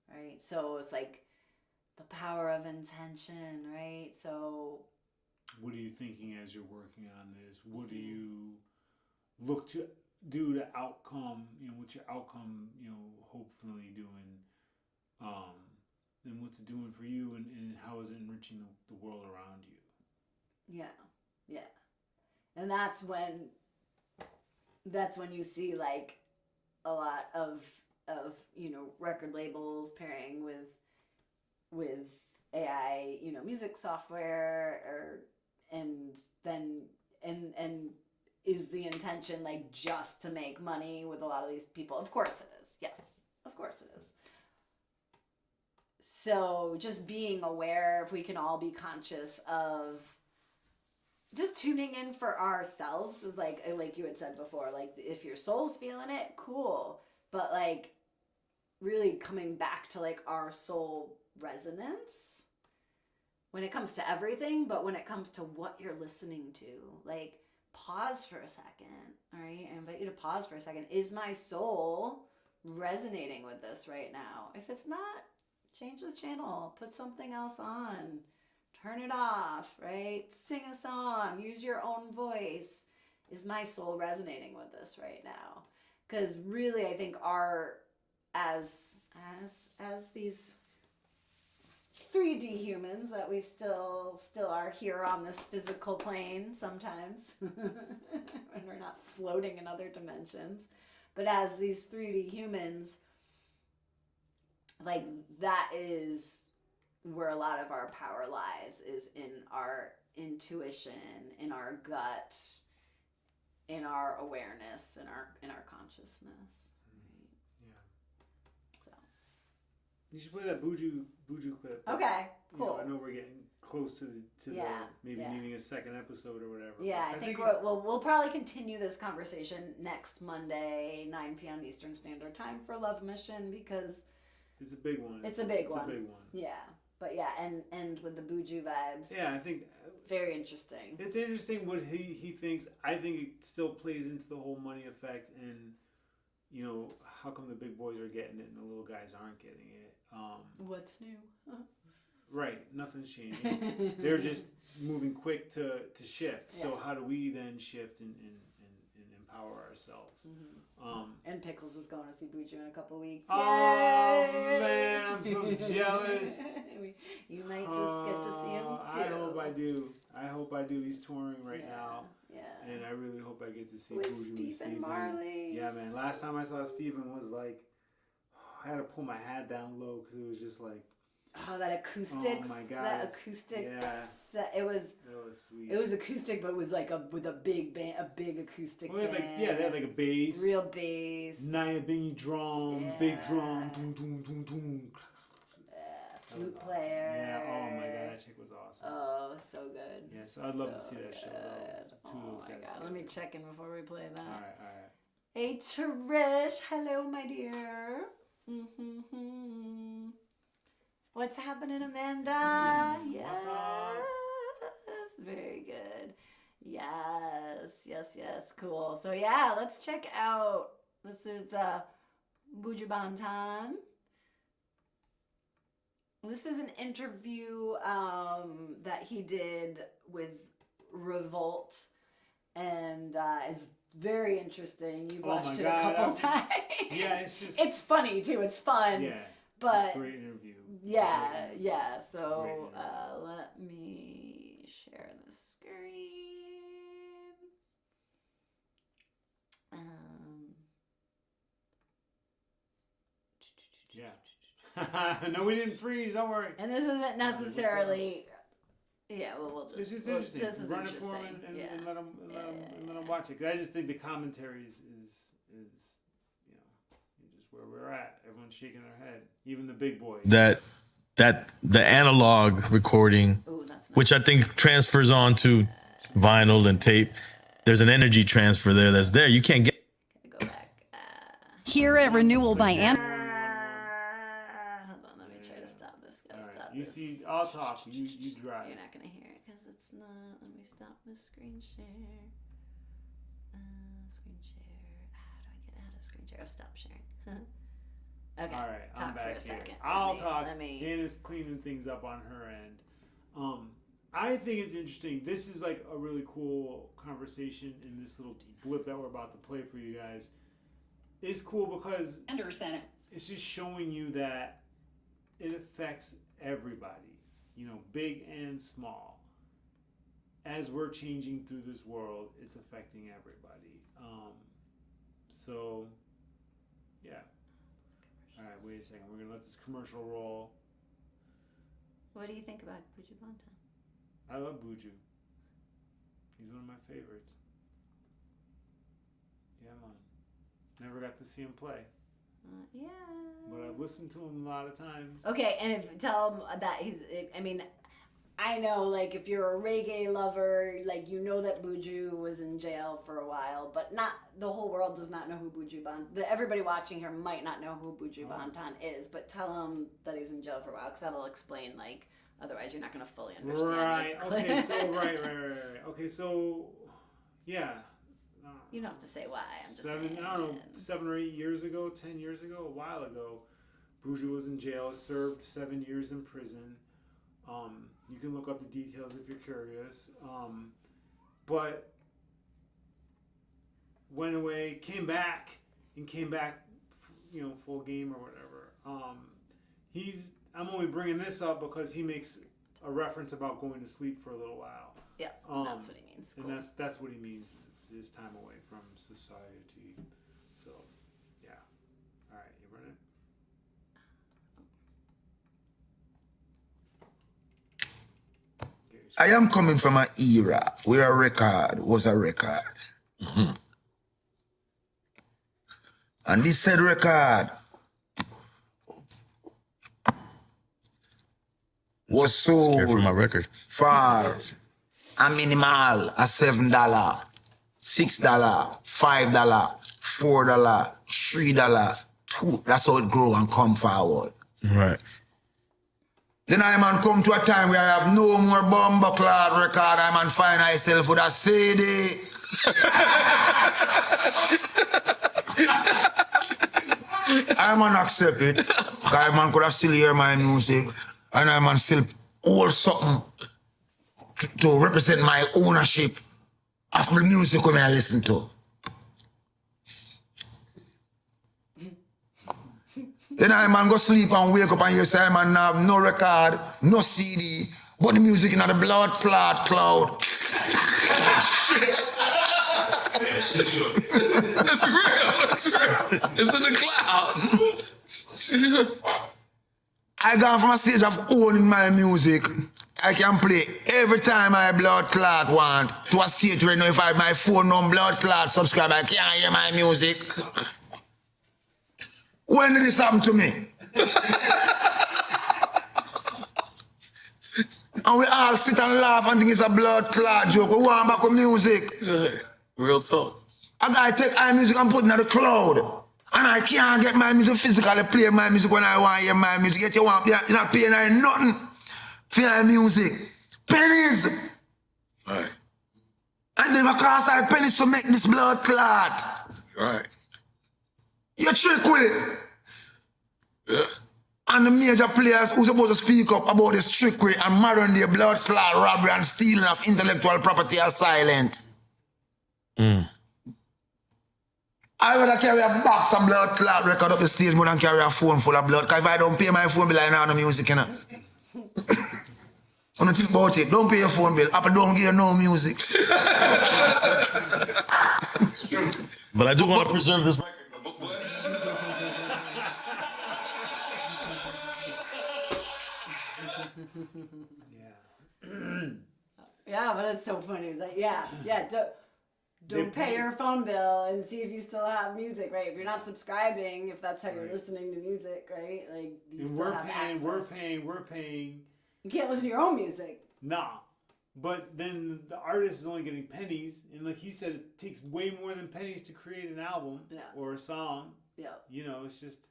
right? So it's like the power of intention, right? So what are you thinking as you're working on this? What do you look to do to outcome, what's your outcome, hopefully doing, and what's it doing for you, and how is it enriching the world around you? Yeah. And that's when you see like a lot of record labels pairing with AI, music software, and is the intention like just to make money with a lot of these people? Of course it is. Yes, of course it is. So just being aware, if we can all be conscious of just tuning in for ourselves, is like you had said before, like if your soul's feeling it, cool. But like really coming back to like our soul resonance when it comes to everything, but when it comes to what you're listening to, like pause for a second. All right, I invite you to pause for a second. Is my soul resonating with this right now? If it's not, change the channel, put something else on, turn it off, right? Sing a song, use your own voice. Is my soul resonating with this right now? Because really, I think as these 3D humans that we still are here on this physical plane sometimes, when we're not floating in other dimensions, but as these 3D humans, like that is where a lot of our power lies, is in our intuition, in our gut, in our awareness, in our consciousness. Right? Yeah. So you should play that Buju clip. okay, cool. know we're getting close to the maybe needing a second episode or whatever. Yeah, I think we'll probably continue this conversation next Monday, 9 p.m. Eastern Standard Time for Love Mission, because it's a big one. It's a big one. It's a big one. Yeah. But yeah, and with the Buju vibes. Yeah, I think very interesting. It's interesting what he thinks. I think it still plays into the whole money effect, and you know, how come the big boys are getting it and the little guys aren't getting it? What's new? Right, nothing's changing. They're just moving quick to shift. Yeah. So how do we then shift and empower ourselves? Mm-hmm. And Pickles is going to see Buju in a couple weeks. Oh man, I'm so jealous. You might just get to see him too. I hope I do. I hope I do. He's touring right now. Yeah. And I really hope I get to see with Buju Stephen Marley. Yeah, man. Last time I saw Stephen was like, I had to pull my hat down low because it was just like. Oh, that acoustic! Oh my god! That acoustic set. It was sweet. It was acoustic, but it was like with a big band, a big acoustic band. They had like a bass, real bass, Naya Bingy drum, big drum, doom doom doom doom. Flute player. Yeah. Oh my god, that chick was awesome. Oh, so good. Yeah, so I'd love to see that show. Though. Two of those guys. God. Let me check in before we play that. All right. Hey, Trish. Hello, my dear. Mm-hmm. What's happening, Amanda? Yes. What's up? Very good. Yes. Cool. So yeah, let's check out. This is Buju Banton. This is an interview that he did with Revolt, and it's very interesting. You've watched it a couple times. Yeah, it's funny too. It's fun. Yeah. But it's a great interview. Yeah. So let me share the screen. Yeah. No, we didn't freeze. Don't worry. And this isn't necessarily. Yeah, well, we'll just. This is interesting. This is Run interesting. it for him and let him watch it. 'Cause I just think the commentary is just where we're at. Everyone's shaking their head, even the big boys. That the analog recording, which I think transfers on to vinyl and tape. There's an energy transfer there that's there. You can't get. Go back. Here at Renewal by Hold on, let me try to stop this. Stop you this. see, I'll talk. You drive. You're not gonna hear it because it's not. Let me stop the screen share. Screen share. How do I get out of screen share? Oh, stop sharing. Okay. All right, talk I'm back for a here. second. I'll talk. Hannah's cleaning things up on her end. I think it's interesting. This is like a really cool conversation in this little blip that we're about to play for you guys. It's cool because it's just showing you that it affects everybody, big and small. As we're changing through this world, it's affecting everybody. So, yeah. All right, wait a second. We're going to let this commercial roll. What do you think about Buju Banton? I love Buju. He's one of my favorites. Yeah, man. Never got to see him play. Yeah. But I've listened to him a lot of times. Okay, and tell him that I know, like, if you're a reggae lover, like, you know that Buju was in jail for a while, but not the whole world does not know who Buju Banton. Everybody watching here might not know who Buju Banton is, but tell him that he was in jail for a while, because that'll explain, like, otherwise you're not going to fully understand. Right. Okay. So right. Okay. So, yeah. You don't have to say why. I'm just saying. I don't know. 7 or 8 years ago, 10 years ago, a while ago, Buju was in jail, served 7 years in prison. You can look up the details if you're curious. But went away, came back, full game or whatever. I'm only bringing this up because he makes a reference about going to sleep for a little while. Yeah, that's what he means. Cool. And that's what he means is his time away from society. So, yeah. All right, you run it. I am coming from an era where a record was a record. Mm-hmm. And this said record was Scared for my sold record. for a minimal a $7, $6, $5, $4, $3, $2. That's how it grow and come forward. Right. Then I man come to a time where I have no more bomber clad record. I man find myself with a CD. I man accept it. I man could have still hear my music. And I man still hold something to represent my ownership of the music when I listen to. Then I man go sleep and wake up and you say I man have no record, no CD, but the music in the blood clot cloud. It's real. It's in the cloud. I gone from a stage of owning my music. I can play every time I blood clot want to a state where now if I have my phone on blood clot subscribe, I can't hear my music. When did this happen to me? And we all sit and laugh and think it's a blood clot joke. We want back with music. Real talk. I gotta take my music and put it in the cloud. And I can't get my music physically, play my music when I want to hear my music. Yet you're not paying nothing for your music. Pennies. Right. And then cost I pennies to make this blood clot. Right. You trick with it. Yeah. And the major players who supposed to speak up about this trickery and modern day blood clot robbery and stealing of intellectual property are silent. I rather carry a box of blood clot record up the stage more than carry a phone full of blood. Because if I don't pay my phone bill, I don't have no music, you know. When you think about it, don't pay your phone bill. Apple don't give you no music. But I do want to preserve this record. Yeah, but it's so funny. It's like, yeah, don't pay your phone bill and see if you still have music, right? If you're not subscribing, if that's how you're listening to music, right? Like, you And still we're have paying, access. we're paying. You can't listen to your own music. Nah. But then the artist is only getting pennies. And like he said, it takes way more than pennies to create an album or a song. Yep. You know, it's just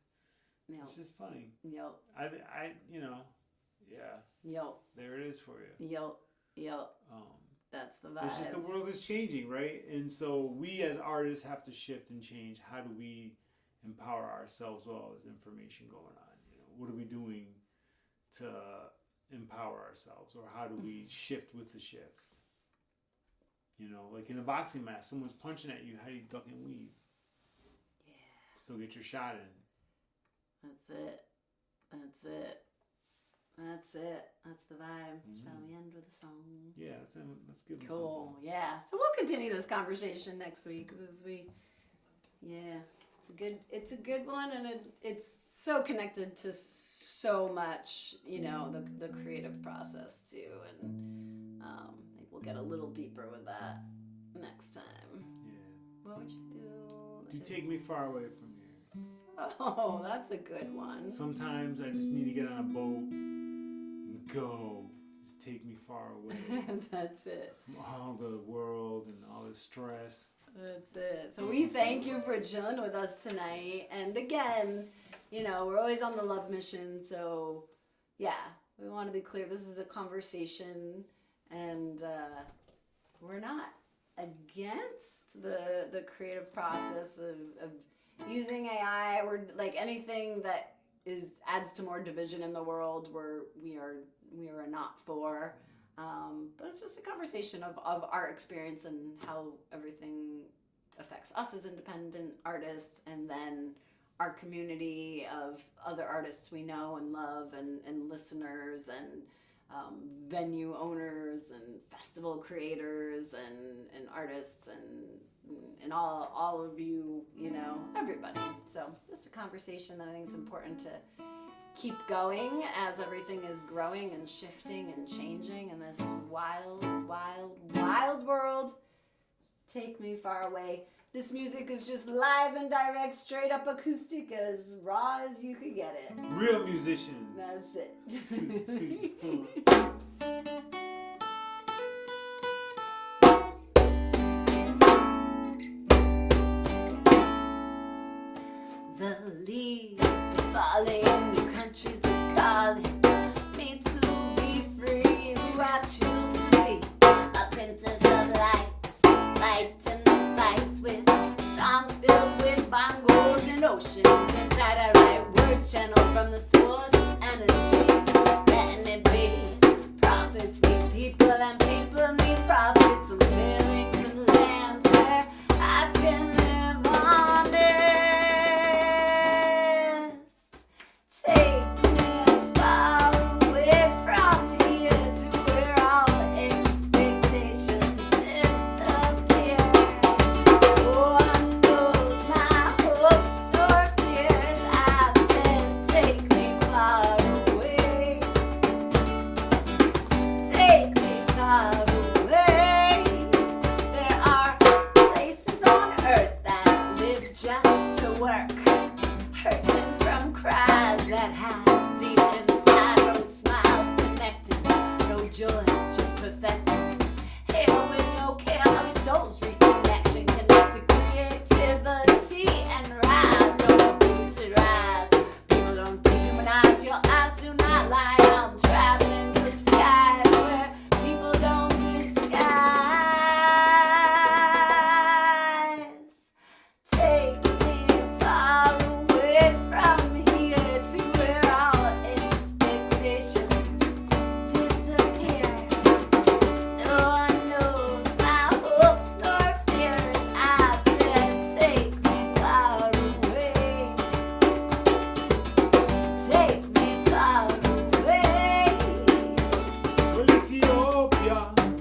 Yep. funny. Yep. I you know, yeah. Yep. There it is for you. Yep. Yep. That's the vibe. It's just the world is changing, right? And so we as artists have to shift and change. How do we empower ourselves with all this information going on? You know, what are we doing to empower ourselves, or how do we shift with the shift? You know, like in a boxing match, someone's punching at you. How do you duck and weave? Yeah. Still get your shot in. That's it. That's it. That's it. That's the vibe. Shall we end with a song? Yeah, let's give them Cool. something. Yeah. So we'll continue this conversation next week as it's a good one, and it's so connected to so much, you know, the creative process too, and I think we'll get a little deeper with that next time. Yeah. What would you do? Do take me far away from here. Oh, that's a good one. Sometimes I just need to get on a boat and go. Just take me far away That's it. from all the world and all the stress. That's it. So we thank you for chilling with us tonight. And again, you know, we're always on the love mission. So yeah, we want to be clear. This is a conversation, and we're not against the creative process of using AI or like anything that adds to more division in the world. We are not for. But it's just a conversation of our experience and how everything affects us as independent artists, and then our community of other artists we know and love, and listeners, and venue owners, and festival creators, and artists, and all of you, you know, everybody. So just a conversation that I think it's important to keep going as everything is growing and shifting and changing in this wild, wild, wild world. Take me far away This music is just live and direct, straight up acoustic, as raw as you could get it. Real musicians. That's it. 2, 3, 4. The leaves are falling, new countries are calling me to be free. Who I choose to be, a princess of lights, lighting the fights with songs filled with bongos and oceans. Inside I write words channeled from the source energy, letting it be. Prophets need people and people need prophets. I'm sailing to lands where I can live honest. Take me far away from here to where all expectations disappear. No one knows my hopes nor fears. I said, take me far away. Take me far away. There are places on earth that live just to work, hurting from cries that hide deep inside. No smiles connected, no joys just perfected. Here with no care of souls reconnection, connected creativity and rise. No room to rise. People don't dehumanize. Your eyes do not lie. I'm traveling to skies where people don't disguise. Take me far away from here to where all expectations disappear. No one knows my hopes nor fears. I said, take me far away. Take me far away. Well, Ethiopia,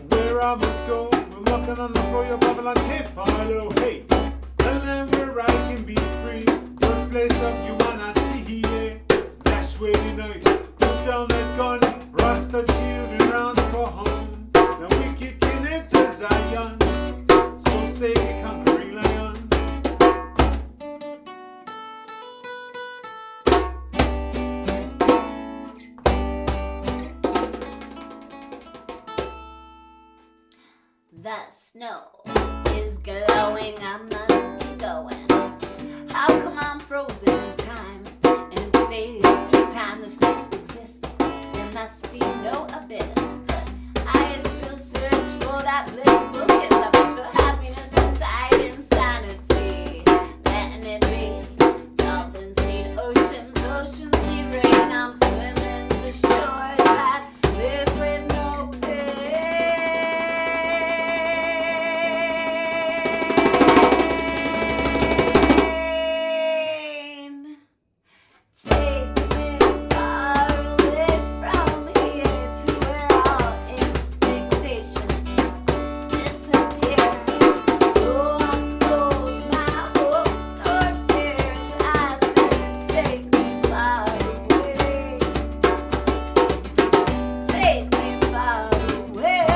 where I must go. I'm walking on the floor, your Babylon can't follow. Hey, the land where I can be free. Birthplace of humanity, yeah. Dash way the knife, put down that gun. Rasta children round for home. The wicked can enter Zion. So say the conquering lion. The snow is glowing, I must be going. How come I'm frozen in time? In space, timelessness exists. There must be no abyss. But I still search for that blissful kiss. I wish for happiness inside insanity. Letting it be. Dolphins need oceans, oceans need rain. I'm swimming to shores that live with no pain. Take me far away from here to where all expectations disappear. No one knows my hopes nor fears. I said, take me far away. Take me far away.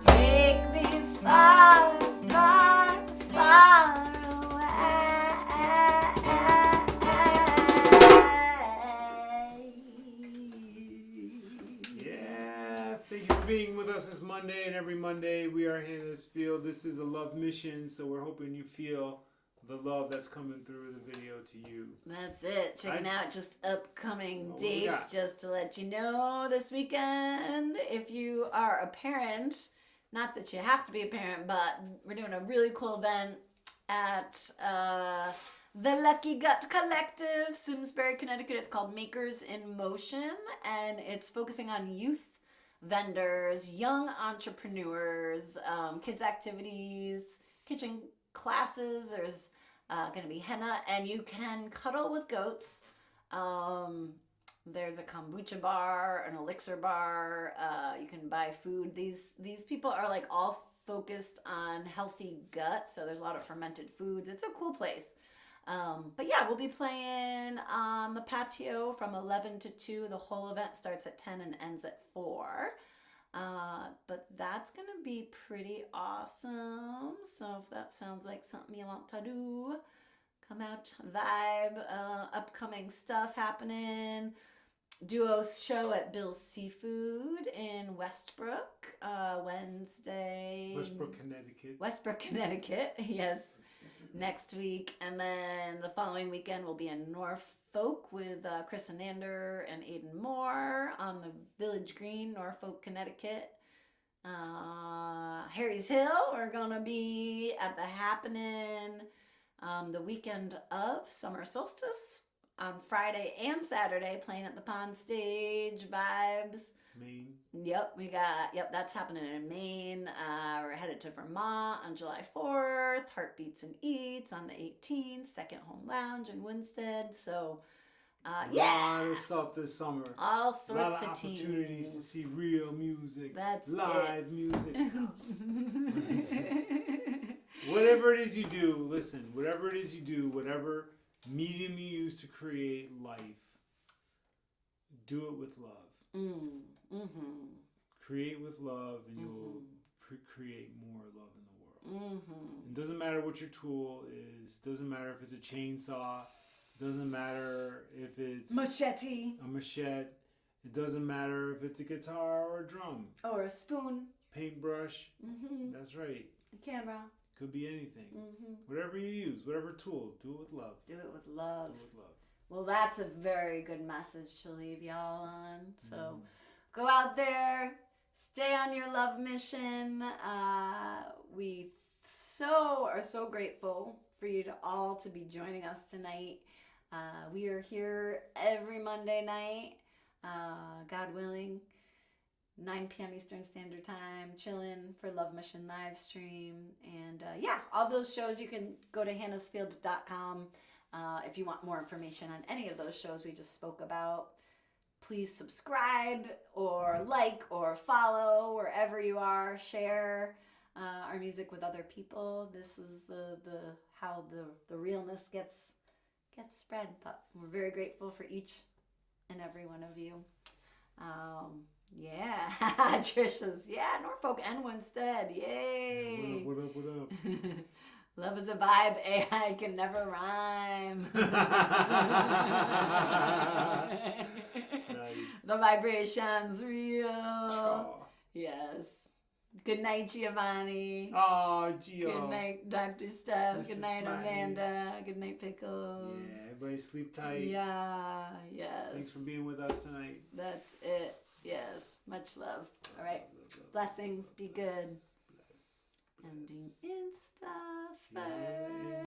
Take me far, far, far away. Yeah, thank you for being with us this Monday, and every Monday we are HannaH's Field. This is a love mission, so we're hoping you feel the love that's coming through the video to you. That's it. Checking out just upcoming What we dates got? just to let you know this weekend. If you are a parent, not that you have to be a parent, but we're doing a really cool event at the Lucky Gut Collective, Simsbury, Connecticut. It's called Makers in Motion, and it's focusing on youth vendors, young entrepreneurs, kids activities, kitchen classes. There's going to be henna, and you can cuddle with goats. There's a kombucha bar, an elixir bar. You can buy food. These people are like all focused on healthy gut, so there's a lot of fermented foods. It's a cool place. But yeah, we'll be playing on the patio from 11 to 2. The whole event starts at 10 and ends at 4. But that's going to be pretty awesome. So if that sounds like something you want to do, come out, vibe. Upcoming stuff happening. Duo show at Bill's Seafood in Westbrook, Wednesday. Westbrook, Connecticut, yes, next week. And then the following weekend we'll be in Norfolk with Chris Anander and Aiden Moore on the Village Green, Norfolk, Connecticut. Harry's Hill, we're going to be at the Happening the weekend of summer solstice. On Friday and Saturday, playing at the Pond Stage, vibes. Maine. Yep, that's happening in Maine. We're headed to Vermont on July 4th. Heartbeats and Eats on the 18th. Second Home Lounge in Winstead. So, A lot of stuff this summer. All sorts a lot of of opportunities teams. to see real music. That's live music. Whatever it is you do, listen, whatever it is you do, whatever medium you use to create life, do it with love. Create with love, and you'll create more love in the world. It doesn't matter what your tool is. Doesn't matter if it's a chainsaw. Doesn't matter if it's a machete. It doesn't matter if it's a guitar or a drum or a spoon, paintbrush. That's right. A camera. Could be anything. Whatever you use, whatever tool, do it with love. Do it with love. Do it with love. Well, that's a very good message to leave y'all on. So go out there, stay on your love mission. We are so grateful for you to all to be joining us tonight. We are here every Monday night, God willing. 9 p.m. Eastern Standard Time, chilling for Love Mission live stream. And all those shows, you can go to hannahsfield.com if you want more information on any of those shows we just spoke about. Please subscribe or like or follow wherever you are. Share our music with other people. This is how the realness gets spread. But we're very grateful for each and every one of you. Yeah, Trisha's. Yeah, Norfolk and Winstead. Yay. What up? Love is a vibe. AI can never rhyme. Nice. The vibration's real. Oh. Yes. Good night, Giovanni. Oh, Gio. Good night, Dr. Steph. This Good is night, Smiley. Amanda. Good night, Pickles. Yeah, everybody sleep tight. Yeah, yes. Thanks for being with us tonight. That's it. Yes. Much love. All right. Love. Blessings. Be good. Bless. Ending in stuff. Yeah.